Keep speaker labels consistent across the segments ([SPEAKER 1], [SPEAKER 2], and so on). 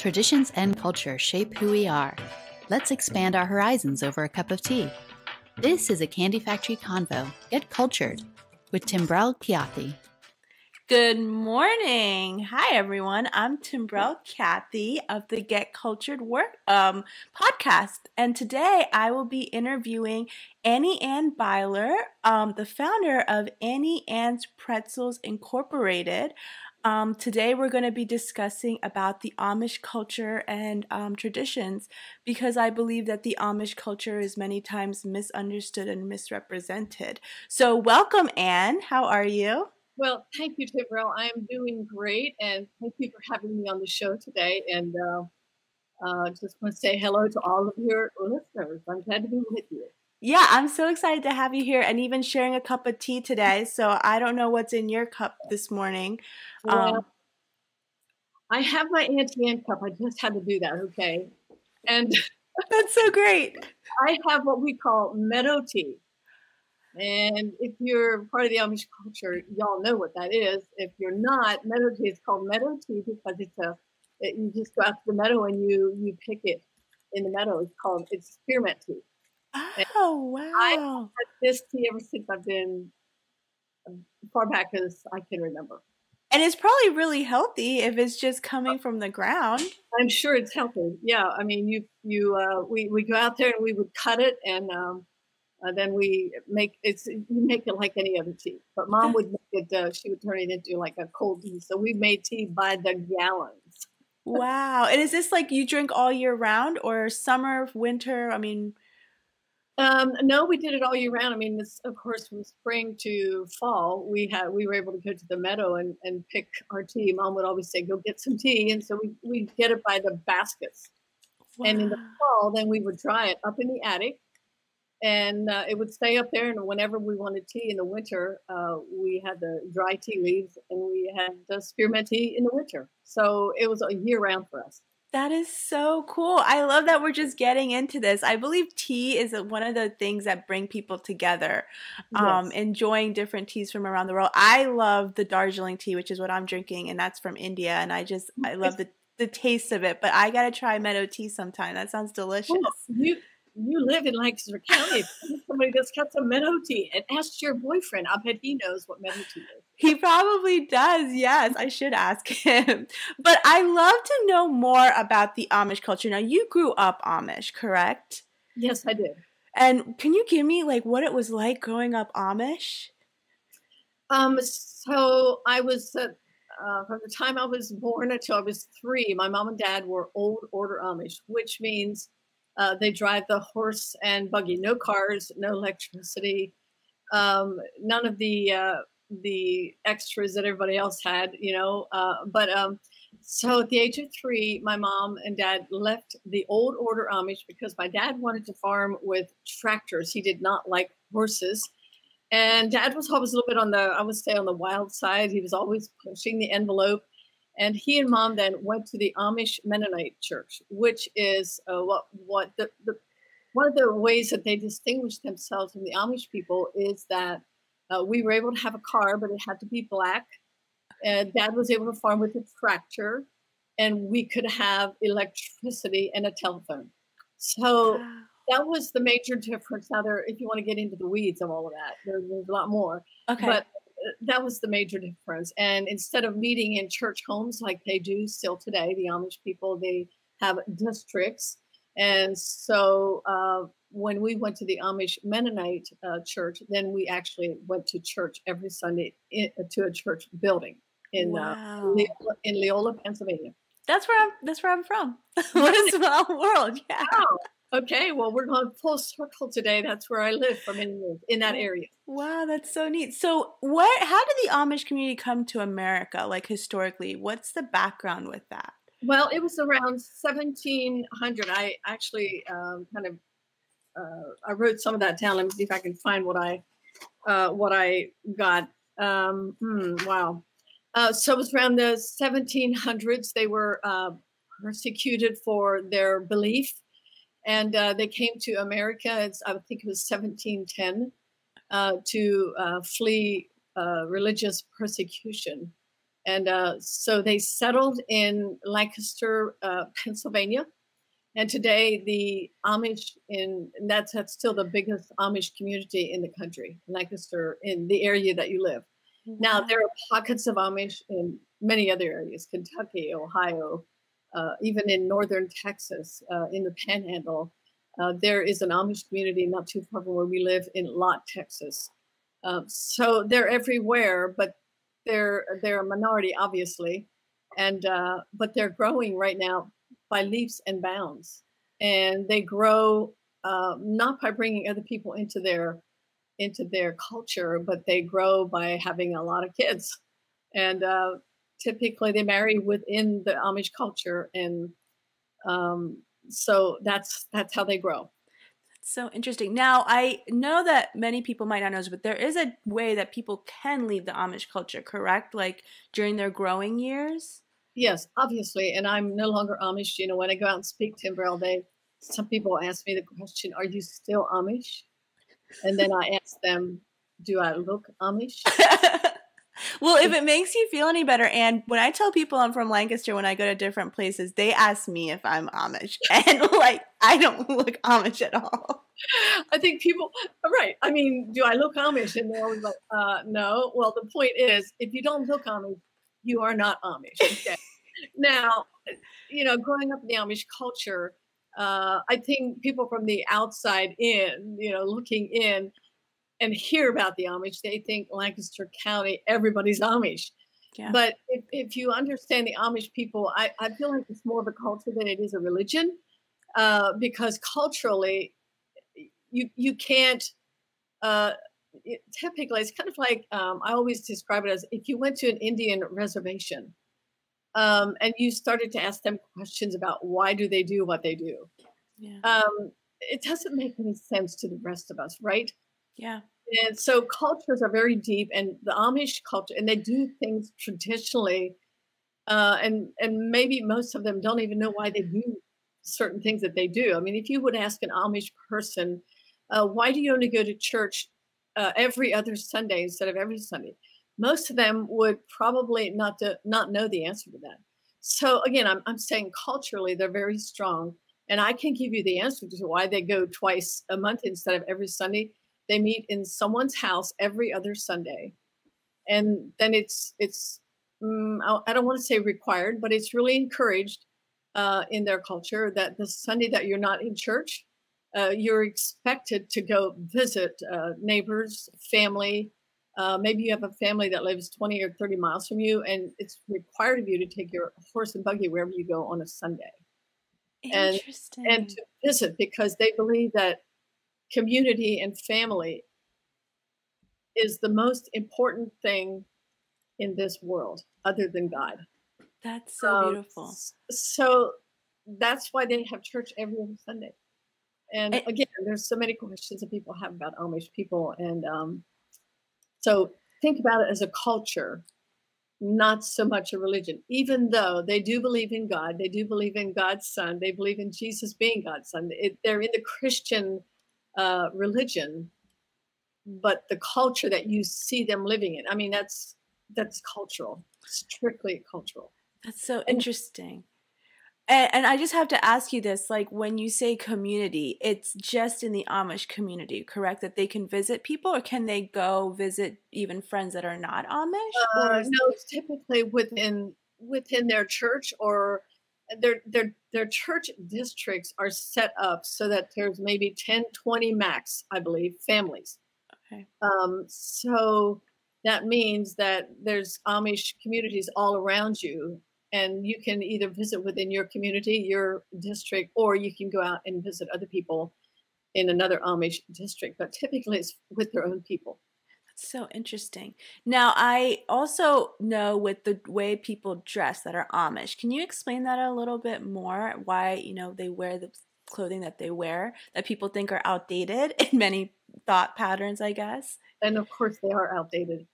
[SPEAKER 1] Traditions and culture shape who we are. Let's expand our horizons over a cup of tea. This is a Candy Factory Convo. Get cultured with Timbrel Kathy.
[SPEAKER 2] Good morning. Hi, everyone. I'm Timbrel Kathy of the Get Cultured podcast. And today I will be interviewing Anne Beiler, the founder of Anne's Pretzels Incorporated. Today we're going to be discussing about the Amish culture and traditions, because I believe that the Amish culture is many times misunderstood and misrepresented. So welcome, Anne. How are you?
[SPEAKER 3] Well, thank you, Timbrel. I'm doing great, and thank you for having me on the show today. And just want to say hello to all of your listeners. I'm glad to be with you.
[SPEAKER 2] Yeah, I'm so excited to have you here and even sharing a cup of tea today. So I don't know what's in your cup this morning.
[SPEAKER 3] Well, I have my Auntie Anne cup. I just had to do that, okay? And
[SPEAKER 2] that's so great.
[SPEAKER 3] I have what we call Meadow Tea. And if you're part of the Amish culture, y'all know what that is. If you're not, Meadow Tea is called Meadow Tea because you just go out to the meadow and you pick it in the meadow. It's spearmint tea.
[SPEAKER 2] Oh, wow.
[SPEAKER 3] I've had this tea ever since I've been far back as I can remember.
[SPEAKER 2] And it's probably really healthy if it's just coming from the ground.
[SPEAKER 3] I'm sure it's healthy. Yeah, I mean, we go out there and we would cut it and then we make it like any other tea. But Mom would make it. She would turn it into like a cold tea. So we made tea by the gallons.
[SPEAKER 2] Wow! And is this like you drink all year round, or summer, winter? I mean,
[SPEAKER 3] no, we did it all year round. I mean, this, of course, from spring to fall, we were able to go to the meadow and pick our tea. Mom would always say, "Go get some tea," and so we get it by the baskets. Wow. And in the fall, then we would dry it up in the attic. And it would stay up there. And whenever we wanted tea in the winter, we had the dry tea leaves and we had the spearmint tea in the winter. So it was a year round for us.
[SPEAKER 2] That is so cool. I love that we're just getting into this. I believe tea is one of the things that bring people together,
[SPEAKER 3] yes.
[SPEAKER 2] Enjoying different teas from around the world. I love the Darjeeling tea, which is what I'm drinking, and that's from India. And I love the taste of it. But I got to try Meadow Tea sometime. That sounds delicious.
[SPEAKER 3] Well, you live in Lancaster County. Somebody that's got some Meadow Tea and ask your boyfriend. I bet he knows what Meadow Tea is.
[SPEAKER 2] He probably does. Yes, I should ask him. But I love to know more about the Amish culture. Now, you grew up Amish, correct?
[SPEAKER 3] Yes, I did.
[SPEAKER 2] And can you give me like what it was like growing up Amish?
[SPEAKER 3] So I was from the time I was born until I was 3. My mom and dad were old order Amish, which means they drive the horse and buggy, no cars, no electricity, none of the extras that everybody else had, So at the age of 3, my mom and dad left the old order Amish because my dad wanted to farm with tractors. He did not like horses. And Dad was always a little bit on the wild side. He was always pushing the envelope. And he and Mom then went to the Amish Mennonite Church, which is one of the ways that they distinguish themselves from the Amish people is that we were able to have a car, but it had to be black. And Dad was able to farm with a tractor, and we could have electricity and a telephone. So that was the major difference. Now, if you want to get into the weeds of all of that, there's a lot more.
[SPEAKER 2] Okay.
[SPEAKER 3] But that was the major difference. And instead of meeting in church homes like they do still today, the Amish people, they have districts. And so when we went to the Amish Mennonite church, then we actually went to church every Sunday to a church building in Leola, Pennsylvania.
[SPEAKER 2] That's where I'm from. What a small world. Yeah.
[SPEAKER 3] Wow. Okay, well, we're going full circle today. That's where I live for many years, in that area.
[SPEAKER 2] Wow, that's so neat. So how did the Amish community come to America, like historically? What's the background with that?
[SPEAKER 3] Well, it was around 1700. I actually I wrote some of that down. Let me see if I can find what I got. Wow. So it was around the 1700s. They were persecuted for their belief. And they came to America, I think it was 1710, to flee religious persecution. And so they settled in Lancaster, Pennsylvania. And today the Amish that's still the biggest Amish community in the country, Lancaster, in the area that you live. Wow. Now, there are pockets of Amish in many other areas, Kentucky, Ohio, even in northern Texas, in the Panhandle. There is an Amish community not too far from where we live in Lott, Texas. So they're everywhere, but they're a minority, obviously, and but they're growing right now by leaps and bounds, and they grow not by bringing other people into their culture, but they grow by having a lot of kids, and typically they marry within the Amish culture, and so that's how they grow.
[SPEAKER 2] So interesting. Now, I know that many people might not know this, but there is a way that people can leave the Amish culture, correct? Like during their growing years?
[SPEAKER 3] Yes, obviously. And I'm no longer Amish. You know, when I go out and speak Timbrel, some people ask me the question, are you still Amish? And then I ask them, do I look Amish?
[SPEAKER 2] Well, if it makes you feel any better, and when I tell people I'm from Lancaster, when I go to different places, they ask me if I'm Amish, and like I don't look Amish at all.
[SPEAKER 3] I think people, right? I mean, do I look Amish? And they're always like, no. Well, the point is, if you don't look Amish, you are not Amish. Okay. Now, you know, growing up in the Amish culture, I think people from the outside in, you know, looking in, and hear about the Amish, they think Lancaster County, everybody's Amish. Yeah. But if you understand the Amish people, I feel like it's more of a culture than it is a religion, because culturally, you can't, typically, it's kind of like, I always describe it as if you went to an Indian reservation and you started to ask them questions about why do they do what they do. Yeah. It doesn't make any sense to the rest of us, right?
[SPEAKER 2] Yeah.
[SPEAKER 3] And so cultures are very deep, and the Amish culture, and they do things traditionally, and maybe most of them don't even know why they do certain things that they do. I mean, if you would ask an Amish person, why do you only go to church every other Sunday instead of every Sunday? Most of them would probably not know the answer to that. So again, I'm saying culturally they're very strong, and I can give you the answer to why they go twice a month instead of every Sunday. They meet in someone's house every other Sunday. And then it's I don't want to say required, but it's really encouraged in their culture that the Sunday that you're not in church, you're expected to go visit neighbors, family. Maybe you have a family that lives 20 or 30 miles from you, and it's required of you to take your horse and buggy wherever you go on a Sunday.
[SPEAKER 2] Interesting.
[SPEAKER 3] And to visit, because they believe that community and family is the most important thing in this world other than God.
[SPEAKER 2] That's so beautiful.
[SPEAKER 3] So that's why they have church every other Sunday. And again, there's so many questions that people have about Amish people. And so think about it as a culture, not so much a religion, even though they do believe in God. They do believe in God's son. They believe in Jesus being God's son. They're in the Christian religion, but the culture that you see them living in, I mean, that's cultural, strictly cultural.
[SPEAKER 2] That's so interesting. And I just have to ask you this, like when you say community, it's just in the Amish community, correct? That they can visit people, or can they go visit even friends that are not Amish?
[SPEAKER 3] No, it's typically within their church, or their church districts are set up so that there's maybe 10, 20 max, I believe, families.
[SPEAKER 2] Okay.
[SPEAKER 3] So that means that there's Amish communities all around you, and you can either visit within your community, your district, or you can go out and visit other people in another Amish district, but typically it's with their own people.
[SPEAKER 2] So interesting. Now, I also know with the way people dress that are Amish. Can you explain that a little bit more? Why, you know, they wear the clothing that they wear that people think are outdated in many thought patterns, I guess.
[SPEAKER 3] And of course they are outdated.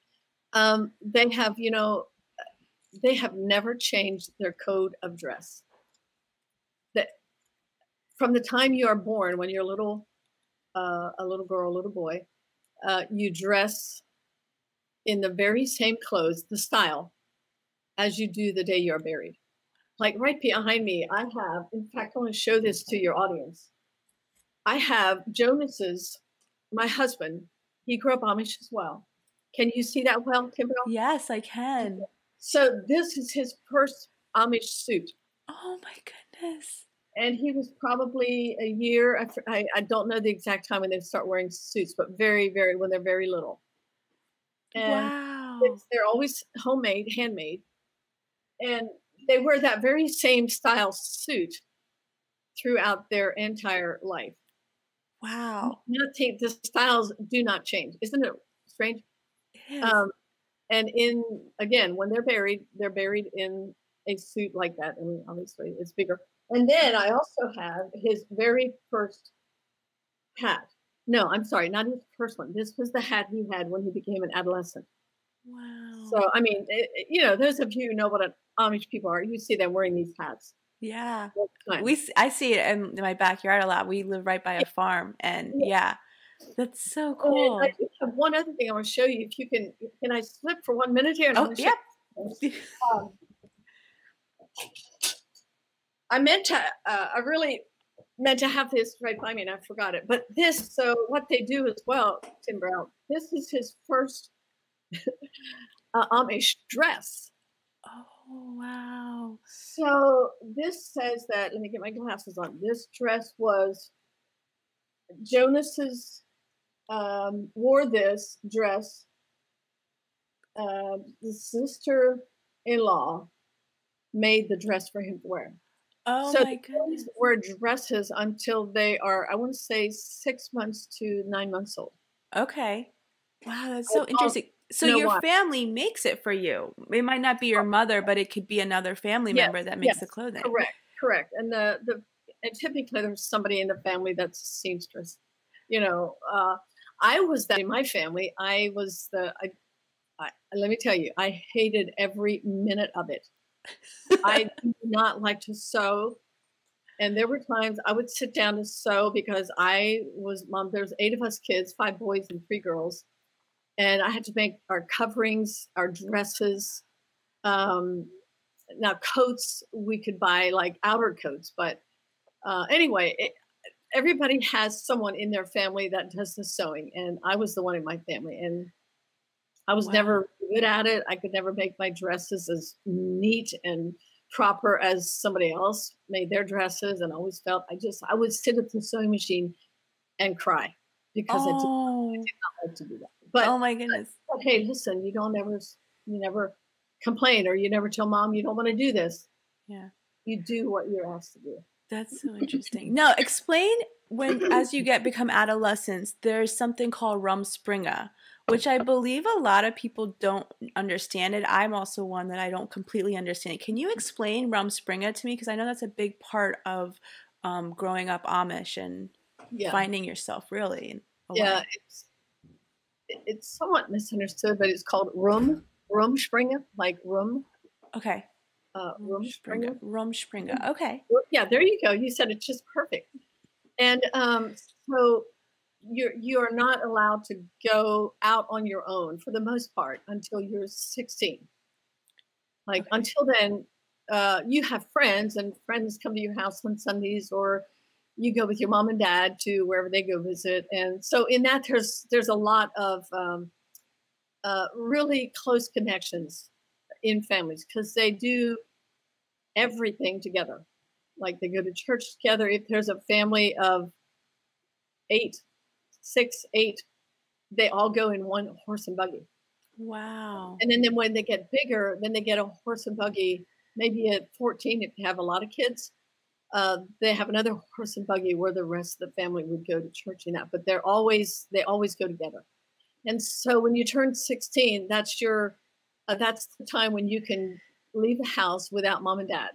[SPEAKER 3] They have, you know, they have never changed their code of dress. That from the time you are born, when you're a little girl, a little boy, you dress in the very same clothes, the style as you do the day you're buried. Like right behind me, I have, in fact, I want to show this to your audience. I have Jonas's, my husband. He grew up Amish as well. Can you see that well, Timbrel?
[SPEAKER 2] Yes, I can.
[SPEAKER 3] So this is his first Amish suit.
[SPEAKER 2] Oh my goodness.
[SPEAKER 3] And he was probably a year, I don't know the exact time when they start wearing suits, but very, very, when they're very little. And
[SPEAKER 2] wow.
[SPEAKER 3] They're always homemade, handmade. And they wear that very same style suit throughout their entire life.
[SPEAKER 2] Wow.
[SPEAKER 3] Nothing, the styles do not change. Isn't it strange?
[SPEAKER 2] It is.
[SPEAKER 3] And again, when they're buried in a suit like that. I mean, obviously it's bigger. And then I also have his very first hat. No, I'm sorry, not his first one. This was the hat he had when he became an adolescent.
[SPEAKER 2] Wow.
[SPEAKER 3] So, I mean, those of you who know what an Amish people are, you see them wearing these hats.
[SPEAKER 2] Yeah. I see it in my backyard a lot. We live right by a farm, and yeah, that's so cool.
[SPEAKER 3] And I do have one other thing I want to show you. If you can I slip for 1 minute here?
[SPEAKER 2] Oh, yeah.
[SPEAKER 3] I really meant to have this right by me, and I forgot it. But so what they do as well, Timbrel, this is his first Amish dress.
[SPEAKER 2] Oh, wow.
[SPEAKER 3] So this says that, let me get my glasses on. This dress was, Jonas's, wore this dress. The sister-in-law made the dress for him to wear.
[SPEAKER 2] Oh,
[SPEAKER 3] so
[SPEAKER 2] my goodness.
[SPEAKER 3] They wear dresses until they are, I want to say, 6 months to 9 months old.
[SPEAKER 2] Okay. Wow, that's so interesting. So your family makes it for you. It might not be your mother, but it could be another family member that makes the clothing.
[SPEAKER 3] Correct. And and typically there's somebody in the family that's a seamstress. I was that in my family. I was let me tell you, I hated every minute of it. I did not like to sew. And there were times I would sit down to sew because I was mom. There's 8 of us kids, 5 boys and 3 girls. And I had to make our coverings, our dresses. Now coats, we could buy like outer coats. But anyway, everybody has someone in their family that does the sewing. And I was the one in my family. And I was never good at it. I could never make my dresses as neat and proper as somebody else made their dresses. And I always felt I would sit at the sewing machine and cry because I did not like to do that. But,
[SPEAKER 2] oh my goodness.
[SPEAKER 3] But hey, listen, you never complain, or you never tell mom you don't want to do this.
[SPEAKER 2] Yeah.
[SPEAKER 3] You do what you're asked to do.
[SPEAKER 2] That's so interesting. Now, explain as you become adolescents, there's something called Rumspringa, which I believe a lot of people don't understand it. I'm also one that I don't completely understand it. Can you explain Rumspringa to me? Because I know that's a big part of growing up Amish and finding yourself, really.
[SPEAKER 3] Yeah, it's somewhat misunderstood, but it's called Rumspringa, like room.
[SPEAKER 2] Okay. Rumspringa. Okay.
[SPEAKER 3] Yeah, there you go. You said it's just perfect. And so you are not allowed to go out on your own for the most part until you're 16. Until then, you have friends, and friends come to your house on Sundays, or you go with your mom and dad to wherever they go visit. And so in that, there's a lot of really close connections in families, because they do everything together. Like they go to church together. If there's a family of 6, 8, they all go in one horse and buggy.
[SPEAKER 2] Wow.
[SPEAKER 3] And then when they get bigger, then they get a horse and buggy. Maybe at 14, if they have a lot of kids, they have another horse and buggy where the rest of the family would go to church and that. But they always go together. And so when you turn 16, that's the time when you can leave the house without mom and dad,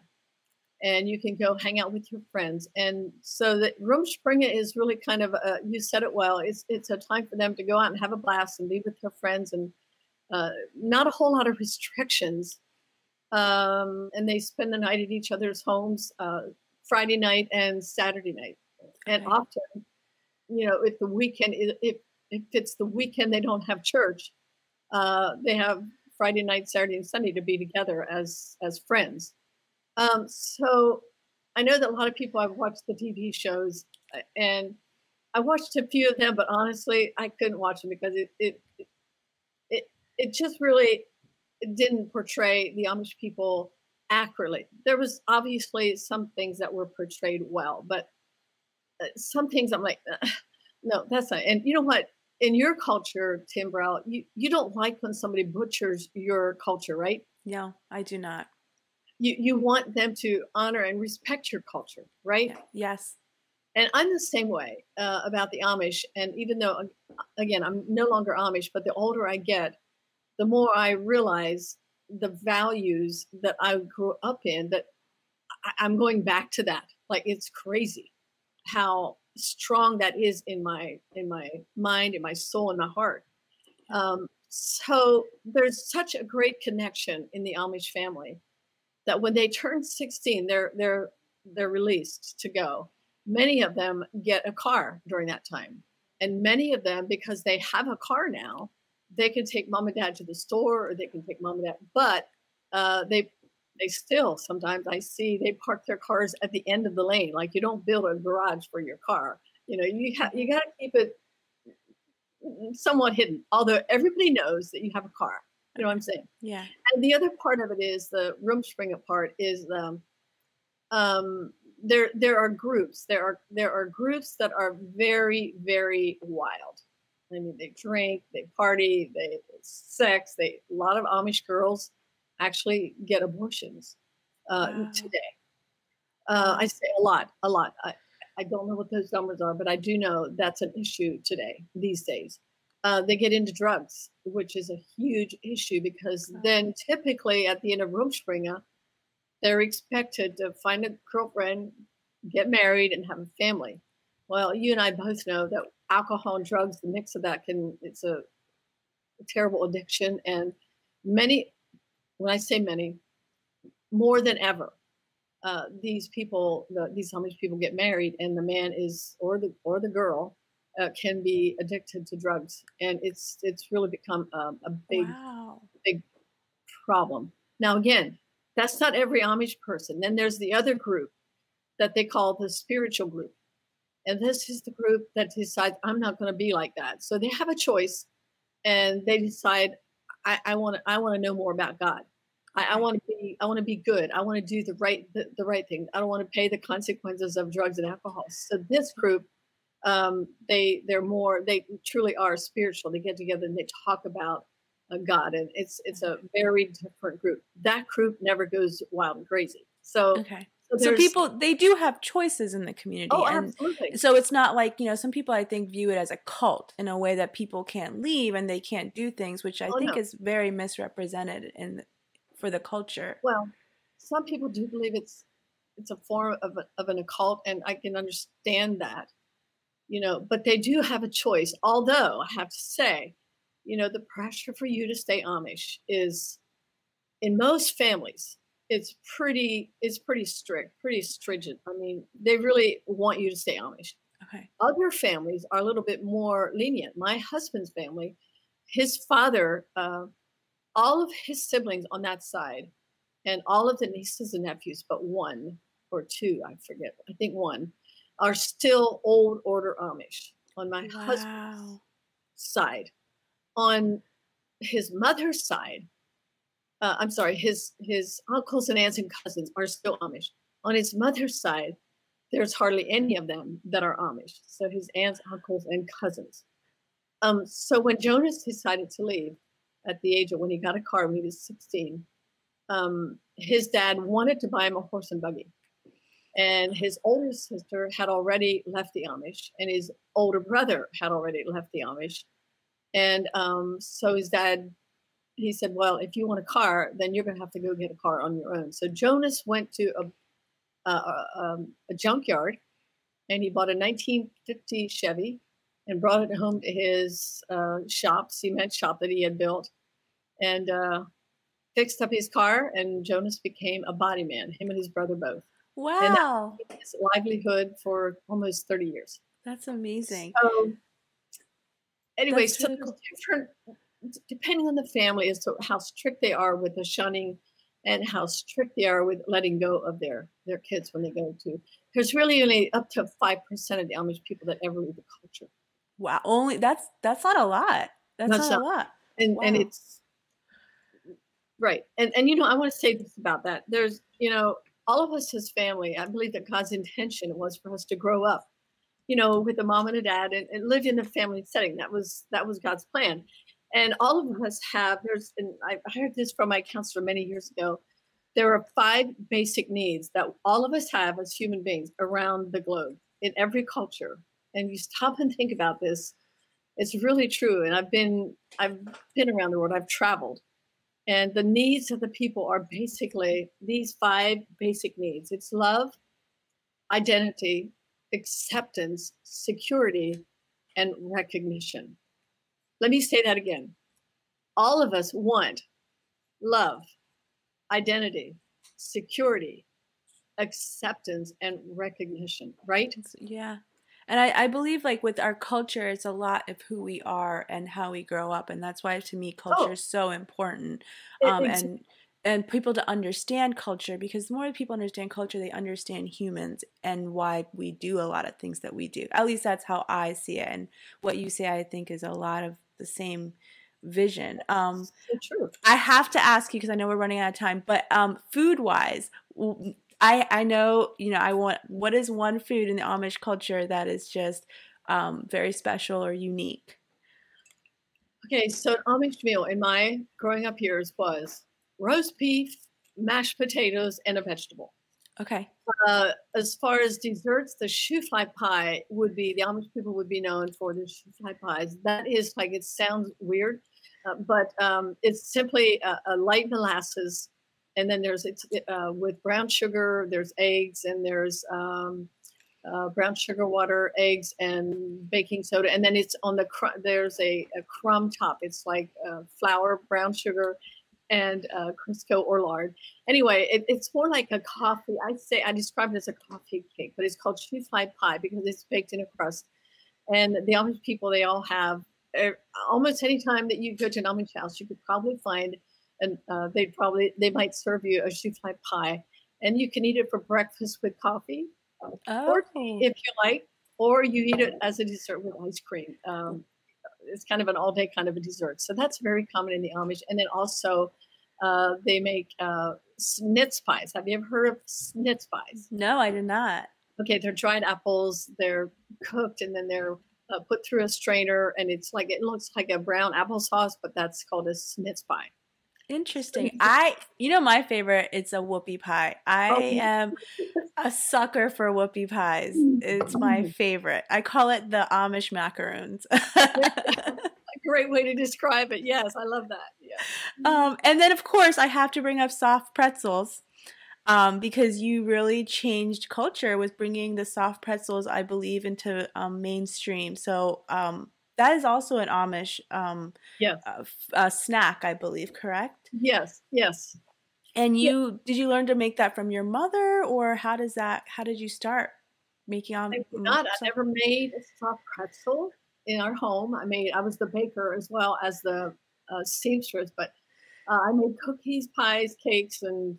[SPEAKER 3] and you can go hang out with your friends. And so the Rumspringa is really kind of you said it well. It's a time for them to go out and have a blast and be with their friends, and not a whole lot of restrictions. And they spend the night at each other's homes, Friday night and Saturday night. And often, if the weekend, if it's the weekend they don't have church, they have Friday night, Saturday, and Sunday to be together as friends. So I know that a lot of people have watched the TV shows, and I watched a few of them, but honestly, I couldn't watch them because it just really didn't portray the Amish people accurately. There was obviously some things that were portrayed well, but some things I'm like, no, that's not. And you know what? In your culture, Timbrel, you don't like when somebody butchers your culture, right?
[SPEAKER 2] No, I do not.
[SPEAKER 3] You want them to honor and respect your culture, right?
[SPEAKER 2] Yeah. Yes.
[SPEAKER 3] And I'm the same way about the Amish. And even though, again, I'm no longer Amish, but the older I get, the more I realize the values that I grew up in, that I'm going back to that. Like, it's crazy how strong that is in my mind, in my soul, in my heart. So there's such a great connection in the Amish family that when they turn 16, they're released to go. Many of them get a car during that time. And many of them, because they have a car now, they can take mom and dad to the store, or they can take mom and dad. But they still, sometimes I see they park their cars at the end of the lane. Like, you don't build a garage for your car. You know, you got to keep it somewhat hidden. Although everybody knows that you have a car. You know what I'm saying?
[SPEAKER 2] Yeah.
[SPEAKER 3] And the other part of it is the Rumspringa part is there are groups. There are groups that are very, very wild. I mean, they drink, they party, they sex. A lot of Amish girls actually get abortions today. I say a lot. I don't know what those numbers are, but I do know that's an issue today, these days. They get into drugs, which is a huge issue, because then typically at the end of Rumspringa, they're expected to find a girlfriend, get married, and have a family. Well, you and I both know that alcohol and drugs, the mix of that it's a terrible addiction. And many, when I say many, more than ever, these Amish people get married, and the man is, or the girl, can be addicted to drugs, and it's really become a big problem. Now, again, that's not every Amish person. Then there's the other group that they call the spiritual group, and this is the group that decides, I'm not going to be like that. So they have a choice, and they decide, I want to know more about God. I want to be good. I want to do the right thing. I don't want to pay the consequences of drugs and alcohol. So this group, they truly are spiritual. They get together and they talk about God, and it's a very different group. That group never goes wild and crazy. So
[SPEAKER 2] so people, they do have choices in the community.
[SPEAKER 3] Oh,
[SPEAKER 2] and
[SPEAKER 3] absolutely.
[SPEAKER 2] So it's not like, some people I think view it as a cult in a way that people can't leave and they can't do things, which I think is very misrepresented for the culture.
[SPEAKER 3] Well, some people do believe it's a form of an occult, and I can understand that, but they do have a choice. Although I have to say, the pressure for you to stay Amish is, in most families, it's pretty strict, pretty stringent. I mean, they really want you to stay Amish.
[SPEAKER 2] Okay.
[SPEAKER 3] Other families are a little bit more lenient. My husband's family, his father, all of his siblings on that side, and all of the nieces and nephews, but one or two, I forget, I think one, are still old order Amish on my husband's side. On his mother's side, his uncles and aunts and cousins are still Amish. On his mother's side, there's hardly any of them that are Amish. So his aunts, uncles, and cousins. So when Jonas decided to leave at the age of, when he got a car when he was 16, his dad wanted to buy him a horse and buggy. And his older sister had already left the Amish, and his older brother had already left the Amish. And so his dad, he said, well, if you want a car, then you're going to have to go get a car on your own. So Jonas went to a junkyard, and he bought a 1950 Chevy and brought it home to his cement shop that he had built, and fixed up his car, and Jonas became a body man, him and his brother both.
[SPEAKER 2] Wow.
[SPEAKER 3] And that was his livelihood for almost 30 years.
[SPEAKER 2] That's amazing.
[SPEAKER 3] So, anyway,
[SPEAKER 2] That's really cool.
[SPEAKER 3] depending on the family as to how strict they are with the shunning and how strict they are with letting go of their kids when they go to. There's really only up to 5% of the Amish people that ever leave the culture.
[SPEAKER 2] Wow, only that's not a lot. That's not a lot.
[SPEAKER 3] And
[SPEAKER 2] wow.
[SPEAKER 3] and it's right. And I want to say this about that. There's, all of us as family, I believe that God's intention was for us to grow up, with a mom and a dad and live in a family setting. That was God's plan. And all of us have, and I heard this from my counselor many years ago, there are 5 basic needs that all of us have as human beings around the globe in every culture. And you stop and think about this, it's really true. And I've been around the world, I've traveled. And the needs of the people are basically these 5 basic needs. It's love, identity, acceptance, security, and recognition. Let me say that again. All of us want love, identity, security, acceptance, and recognition, right?
[SPEAKER 2] Yeah. And I believe like with our culture, it's a lot of who we are and how we grow up. And that's why to me, culture is so important. And people to understand culture, because the more people understand culture, they understand humans and why we do a lot of things that we do. At least that's how I see it. And what you say, I think, is a lot of the same vision.
[SPEAKER 3] So true.
[SPEAKER 2] I have to ask you, because I know we're running out of time, but food-wise, I know, what is one food in the Amish culture that is just very special or unique?
[SPEAKER 3] Okay, so an Amish meal in my growing up years was roast beef, mashed potatoes, and a vegetable.
[SPEAKER 2] Okay.
[SPEAKER 3] As far as desserts, the shoe-fly pie the Amish people would be known for the shoe-fly pies. That is it sounds weird, but it's simply a light molasses. And then there's with brown sugar, there's eggs, and there's brown sugar water, eggs, and baking soda. And then it's on there's a crumb top. It's like flour, brown sugar, and Crisco or lard. Anyway, it's more like a coffee. I describe it as a coffee cake, but it's called shoe-fly pie because it's baked in a crust. And the Amish people, they all have, almost any time that you go to an Amish house, you could probably find, and they might serve you a shoe-fly pie. And you can eat it for breakfast with coffee, or if you like, or you eat it as a dessert with ice cream. It's kind of an all-day kind of a dessert. So that's very common in the Amish. And then also they make Snitz Pies. Have you ever heard of Snitz Pies?
[SPEAKER 2] No, I did not. Okay,
[SPEAKER 3] they're dried apples. They're cooked and then they're put through a strainer. And it looks like a brown applesauce, but that's called a Snitz Pie.
[SPEAKER 2] Interesting. My favorite, it's a whoopie pie. I am a sucker for whoopie pies. It's my favorite. I call it the Amish macaroons.
[SPEAKER 3] A great way to describe it. Yes, I love that. Yeah.
[SPEAKER 2] And then, of course, I have to bring up soft pretzels because you really changed culture with bringing the soft pretzels, I believe, into mainstream. So that is also an Amish snack, I believe, correct?
[SPEAKER 3] Yes.
[SPEAKER 2] And did you learn to make that from your mother, or how did you start making
[SPEAKER 3] I never made a soft pretzel in our home. I was the baker as well as the seamstress, but I made cookies, pies, cakes, and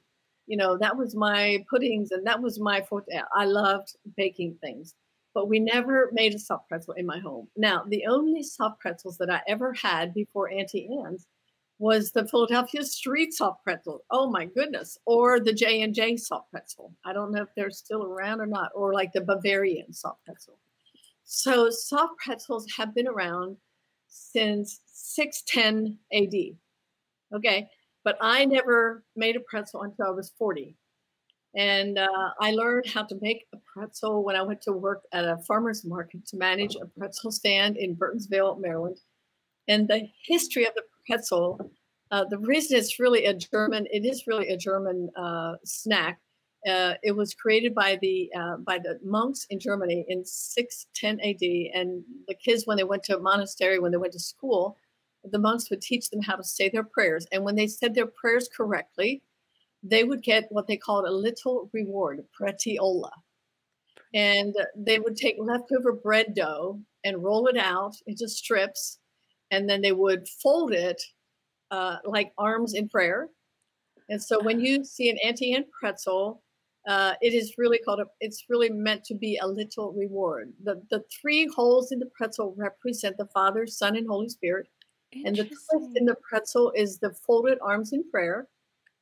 [SPEAKER 3] that was my puddings, and that was my forte. I loved baking things. But we never made a soft pretzel in my home. Now, the only soft pretzels that I ever had before Auntie Anne's was the Philadelphia Street soft pretzel. Oh my goodness! Or the J&J soft pretzel. I don't know if they're still around or not. Or like the Bavarian soft pretzel. So soft pretzels have been around since 610 AD. Okay, but I never made a pretzel until I was 40. And I learned how to make a pretzel when I went to work at a farmer's market to manage a pretzel stand in Burtonsville, Maryland. And the history of the pretzel, the reason it is really a German snack. It was created by the monks in Germany in 610 AD. And the kids, when they went to a monastery, when they went to school, the monks would teach them how to say their prayers. And when they said their prayers correctly, they would get what they called a little reward, pretiola. And they would take leftover bread dough and roll it out into strips and then they would fold it like arms in prayer. And so when you see an Auntie Anne pretzel, it is really it's really meant to be a little reward. The three holes in the pretzel represent the Father, Son, and Holy Spirit. And the twist in the pretzel is the folded arms in prayer.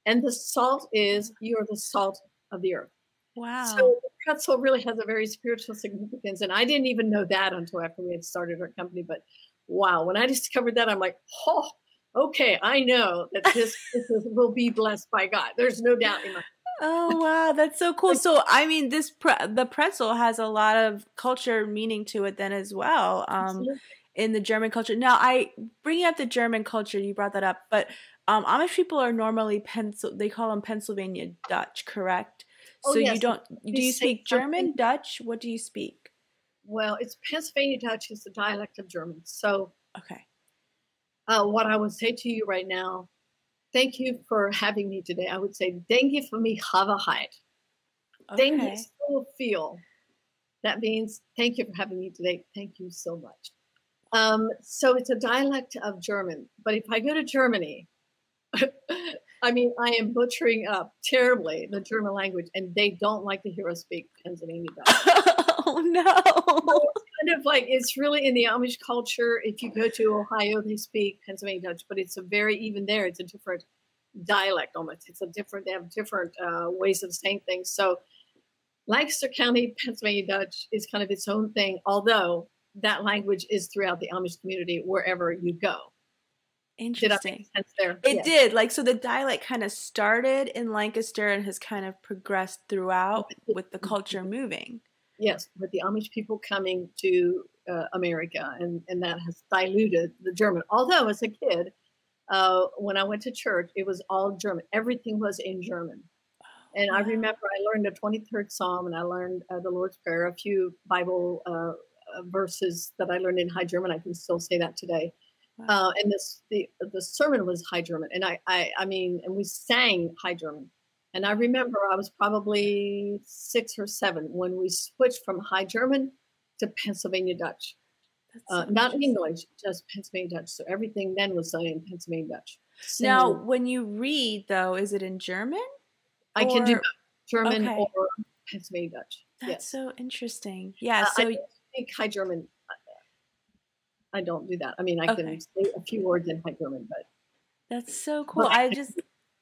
[SPEAKER 3] And the salt is, you're the salt of the earth.
[SPEAKER 2] Wow.
[SPEAKER 3] So the pretzel really has a very spiritual significance. And I didn't even know that until after we had started our company. But wow, when I discovered that, I'm like, oh, okay, I know that this will be blessed by God. There's no doubt in my.
[SPEAKER 2] Oh, wow. That's so cool. So, I mean, the pretzel has a lot of culture meaning to it then as well. In the German culture. Now, bringing up the German culture, you brought that up, but Amish people are normally they call them Pennsylvania Dutch, correct?
[SPEAKER 3] Oh,
[SPEAKER 2] so
[SPEAKER 3] yes.
[SPEAKER 2] do you speak German, Dutch? What do you speak?
[SPEAKER 3] Well, it's Pennsylvania Dutch is the dialect of German. So,
[SPEAKER 2] okay.
[SPEAKER 3] What I would say to you right now, thank you for having me today. I would say, thank you for me Haverheit. Thank you so feel. That means thank you for having me today. Thank you so much. So it's a dialect of German, but if I go to Germany, I mean, I am butchering up terribly the German language, and they don't like to hear us speak Pennsylvania Dutch.
[SPEAKER 2] Oh, no.
[SPEAKER 3] So it's kind of like, it's really in the Amish culture. If you go to Ohio, they speak Pennsylvania Dutch, but it's even there, it's a different dialect almost. They have different ways of saying things. So Lancaster County, Pennsylvania Dutch is kind of its own thing, although that language is throughout the Amish community wherever you go.
[SPEAKER 2] Interesting.
[SPEAKER 3] Did that make sense there?
[SPEAKER 2] It did. Like, so the dialect kind of started in Lancaster and has kind of progressed throughout with the culture moving.
[SPEAKER 3] Yes, with the Amish people coming to America, and that has diluted the German. Although as a kid, when I went to church, it was all German. Everything was in German. And I remember I learned the 23rd Psalm, and I learned the Lord's Prayer, a few Bible verses that I learned in High German. I can still say that today. Wow. And the sermon was High German, and I mean, and we sang High German. And I remember I was probably 6 or 7 when we switched from High German to Pennsylvania Dutch. So not English, just Pennsylvania Dutch. So everything then was done in Pennsylvania Dutch.
[SPEAKER 2] Now, when you read, though, is it in German?
[SPEAKER 3] I can do German or Pennsylvania Dutch.
[SPEAKER 2] That's so interesting. Yeah. So
[SPEAKER 3] I speak High German. I don't do that. I mean, I can say a few words in High German, but
[SPEAKER 2] that's so cool.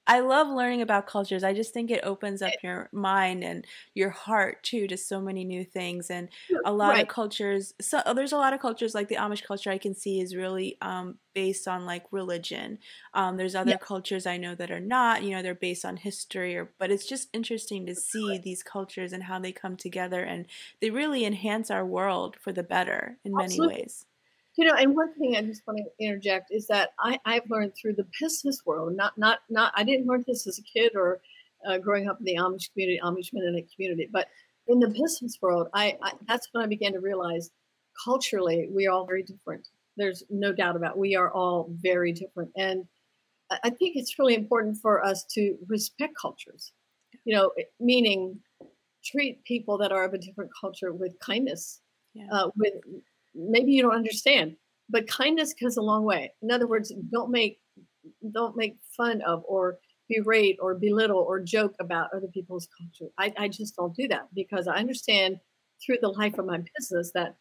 [SPEAKER 2] I love learning about cultures. I just think it opens up your mind and your heart too to so many new things. And a lot of cultures. So there's a lot of cultures like the Amish culture I can see is really based on like religion. There's other cultures I know that are not. You know, they're based on history. But it's just interesting to see these cultures and how they come together, and they really enhance our world for the better in many ways.
[SPEAKER 3] You know, and one thing I just want to interject is that I've learned through the business world, not I didn't learn this as a kid or growing up in the Amish community, Amish Mennonite community, but in the business world, that's when I began to realize culturally we are all very different. There's no doubt about it. We are all very different. And I think it's really important for us to respect cultures, you know, meaning treat people that are of a different culture with kindness, with maybe you don't understand, but kindness goes a long way. In other words, don't make fun of or berate or belittle or joke about other people's culture. I just don't do that because I understand through the life of my business that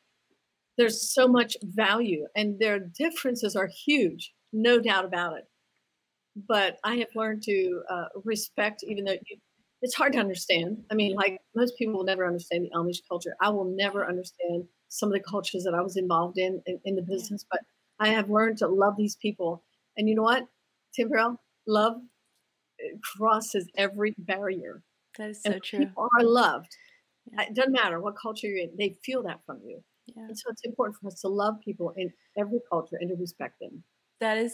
[SPEAKER 3] there's so much value and their differences are huge, no doubt about it. But I have learned to respect, even though it's hard to understand. I mean, like most people will never understand the Amish culture. I will never understand some of the cultures that I was involved in the business, but I have learned to love these people. And you know what, Timbrel, love crosses every barrier.
[SPEAKER 2] That is so true.
[SPEAKER 3] People are loved. It doesn't matter what culture you're in. They feel that from you. Yeah. And so it's important for us to love people in every culture and to respect them.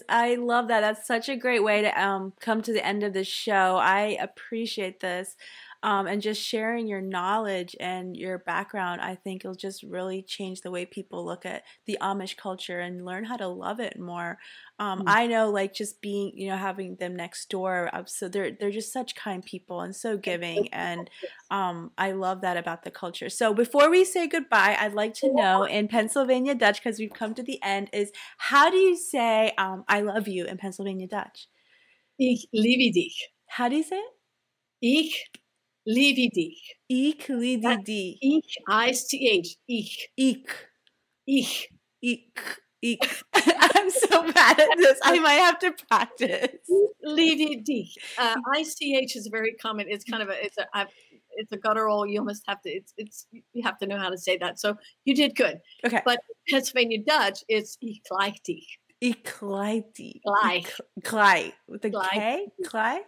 [SPEAKER 2] I love that. That's such a great way to come to the end of the show. I appreciate this. and just sharing your knowledge and your background. I think it'll just really change the way people look at the Amish culture and learn how to love it more. I know, like, just being, you know, having them next door, so they're just such kind people and so giving, and I love that about the culture. So before we say goodbye, I'd like to know in Pennsylvania Dutch, because we've come to the end, is how do you say I love you in Pennsylvania Dutch?
[SPEAKER 3] Ich liebe dich.
[SPEAKER 2] How do you say it?
[SPEAKER 3] Ich liebe dich.
[SPEAKER 2] Ich liebe dich.
[SPEAKER 3] Ich, I-C-H. Ich.
[SPEAKER 2] Ich.
[SPEAKER 3] Ich.
[SPEAKER 2] Ich. Ich. I'm so bad at this. I might have to practice.
[SPEAKER 3] Liebe dich. I-C-H is very common. It's kind of it's a guttural. You almost have to. You have to know how to say that. So you did good.
[SPEAKER 2] Okay.
[SPEAKER 3] But Pennsylvania Dutch, it's ich like dich.
[SPEAKER 2] Ich like dich.
[SPEAKER 3] Gleich.
[SPEAKER 2] Gleich. With the
[SPEAKER 3] Gleich.
[SPEAKER 2] K? Gleich?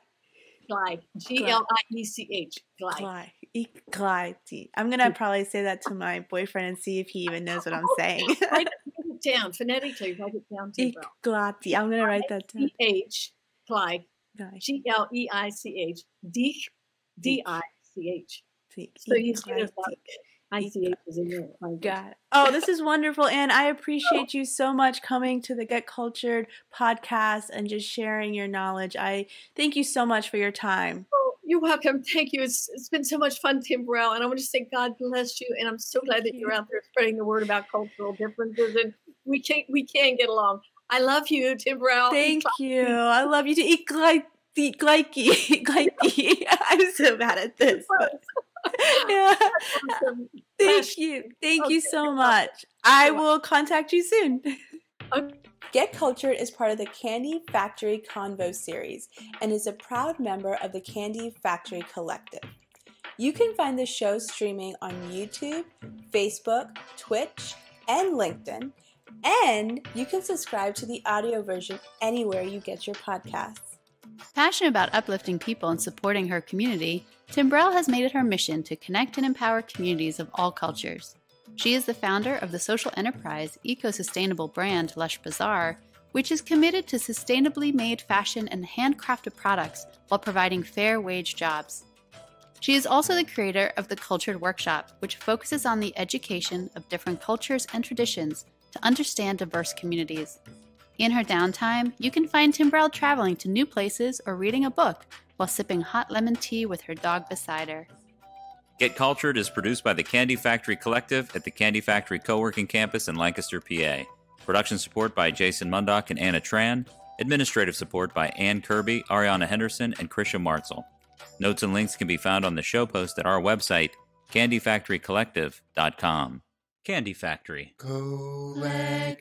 [SPEAKER 3] Gleich. G-L-I-E-C-H. Gleich.
[SPEAKER 2] Gleich. Ich gleich dich. I'm going to probably say that to my boyfriend and see if he even knows what I'm saying.
[SPEAKER 3] Write it down. Phonetically, write it down,
[SPEAKER 2] Ich
[SPEAKER 3] Timbrel.
[SPEAKER 2] gleich dich. I'm going to write that down.
[SPEAKER 3] G-H. Gleich.
[SPEAKER 2] Gleich.
[SPEAKER 3] G-L-E-I-C-H. Dich. D-I-C-H. So you see there's a lot of I-C-H's in your language.
[SPEAKER 2] Got it. Oh, this is wonderful, Anne. I appreciate you so much coming to the Get Cultured podcast and just sharing your knowledge. I thank you so much for your time.
[SPEAKER 3] Oh, you're welcome. Thank you. It's been so much fun, Timbrel, and I want to say God bless you. And I'm so glad that you're out there spreading the word about cultural differences, and we can get along. I love you, Timbrel.
[SPEAKER 2] Thank you. I love you too. Ich gleich dich. I'm so bad at this. Yeah.
[SPEAKER 3] Awesome.
[SPEAKER 2] Thank you. Thank you so much. I will contact you soon.
[SPEAKER 3] Okay.
[SPEAKER 2] Get Cultured is part of the Candy Factory Convo series and is a proud member of the Candy Factory Collective. You can find the show streaming on YouTube, Facebook, Twitch, and LinkedIn, and you can subscribe to the audio version anywhere you get your podcasts.
[SPEAKER 1] Passionate about uplifting people and supporting her community, Timbrel has made it her mission to connect and empower communities of all cultures. She is the founder of the social enterprise eco-sustainable brand Lush Bazaar, which is committed to sustainably made fashion and handcrafted products while providing fair wage jobs. She is also the creator of the Cultured Workshop, which focuses on the education of different cultures and traditions to understand diverse communities. In her downtime, you can find Timbrel traveling to new places or reading a book while sipping hot lemon tea with her dog beside her.
[SPEAKER 4] Get Cultured is produced by the Candy Factory Collective at the Candy Factory Co-working Campus in Lancaster, PA. Production support by Jason Mundock and Anna Tran. Administrative support by Ann Kirby, Ariana Henderson, and Krisha Martzel. Notes and links can be found on the show post at our website, candyfactorycollective.com. Candy Factory.
[SPEAKER 5] Collective.